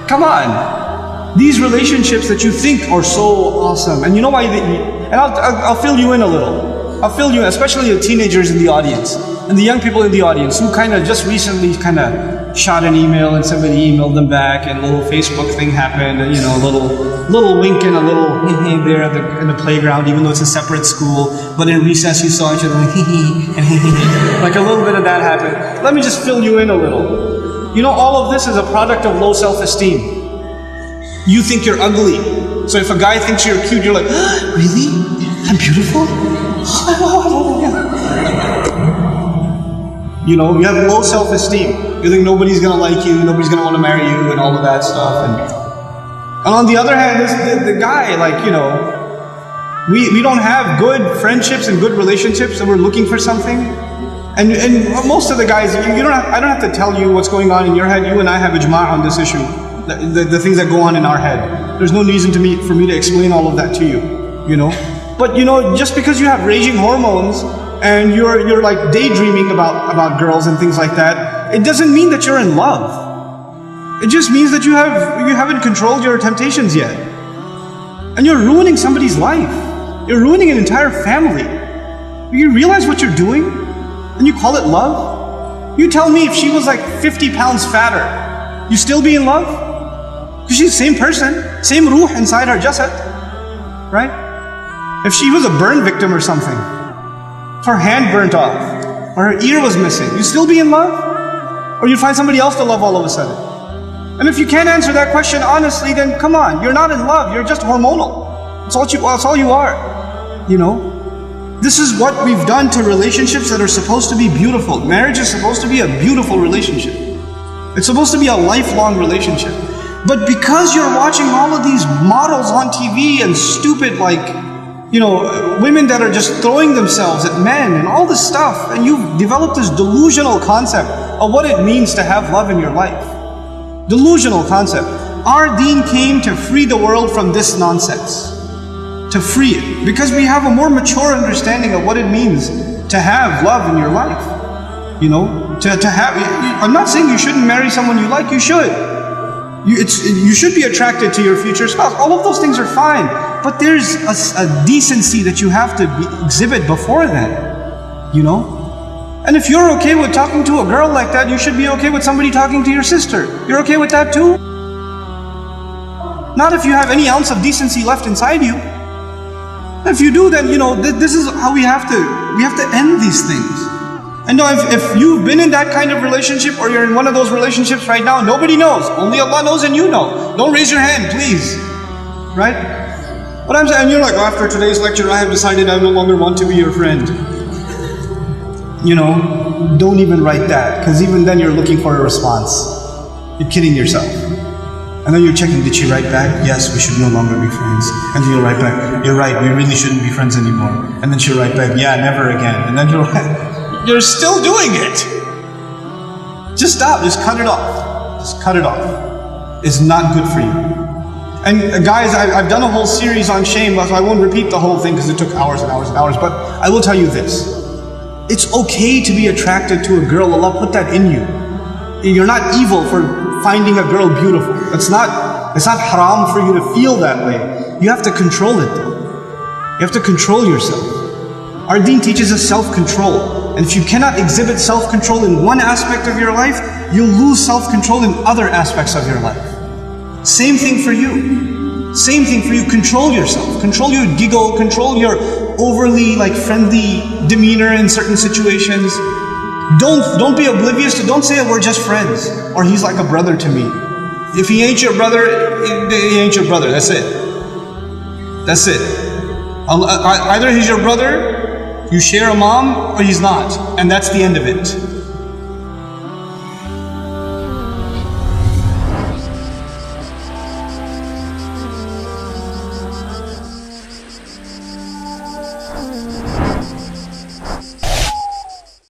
Come on. These relationships that you think are so awesome, and you know why? And I'll fill you in a little. I'll fill you in, especially the teenagers in the audience and the young people in the audience who kind of just recently kind of shot an email and somebody emailed them back, and a little Facebook thing happened, and a little wink and a little there in the playground, even though it's a separate school. But in recess you saw each other and like a little bit of that happened. Let me just fill you in a little. All of this is a product of low self-esteem. You think you're ugly. So if a guy thinks you're cute, you're like, really? I'm beautiful? You have low self-esteem. You think nobody's gonna like you, nobody's gonna want to marry you, and all of that stuff. And on the other hand, the guy, we don't have good friendships and good relationships, and we're looking for something. And most of the guys, I don't have to tell you what's going on in your head. You and I have ijma' on this issue. The things that go on in our head. There's no reason for me to explain all of that to you. But just because you have raging hormones and you're like daydreaming about girls and things like that, it doesn't mean that you're in love. It just means that you haven't controlled your temptations yet. And you're ruining somebody's life. You're ruining an entire family. You realize what you're doing? And you call it love? You tell me if she was like 50 pounds fatter, you still be in love? Because she's the same person, same ruh inside her jasad, right? If she was a burn victim or something, if her hand burnt off, or her ear was missing, you still be in love? Or you find somebody else to love all of a sudden? And if you can't answer that question honestly, then come on, you're not in love, you're just hormonal. That's all you are, This is what we've done to relationships that are supposed to be beautiful. Marriage is supposed to be a beautiful relationship. It's supposed to be a lifelong relationship. But because you're watching all of these models on TV and stupid women that are just throwing themselves at men and all this stuff, and you've developed this delusional concept of what it means to have love in your life. Delusional concept. Our deen came to free the world from this nonsense. To free it, because we have a more mature understanding of what it means to have love in your life. To have. I'm not saying you shouldn't marry someone you like. You should. You should be attracted to your future spouse. All of those things are fine, but there's a decency that you have to exhibit before then. And if you're okay with talking to a girl like that, you should be okay with somebody talking to your sister. You're okay with that too? Not if you have any ounce of decency left inside you. If you do, then this is how we have to end these things. And if you've been in that kind of relationship, or you're in one of those relationships right now, nobody knows. Only Allah knows and you know. Don't raise your hand, please. Right? But I'm saying, you're like, after today's lecture, I have decided I no longer want to be your friend. Don't even write that, because even then you're looking for a response. You're kidding yourself. And then you're checking, did she write back? Yes, we should no longer be friends. And then you'll write back, you're right, we really shouldn't be friends anymore. And then she'll write back, yeah, never again. And then you're still doing it. Just stop, just cut it off. Just cut it off. It's not good for you. And guys, I've done a whole series on shame, so I won't repeat the whole thing because it took hours and hours and hours, but I will tell you this. It's okay to be attracted to a girl. Allah put that in you. You're not evil for finding a girl beautiful. It's not haram for you to feel that way. You have to control it though. You have to control yourself. Our deen teaches us self-control. And if you cannot exhibit self-control in one aspect of your life, you'll lose self-control in other aspects of your life. Same thing for you. Same thing for you. Control yourself. Control your giggle. Control your overly friendly demeanor in certain situations. Don't be oblivious to, don't say we're just friends, or he's like a brother to me. If he ain't your brother, he ain't your brother. That's it. That's it. Either he's your brother, you share a mom, or he's not. And that's the end of it.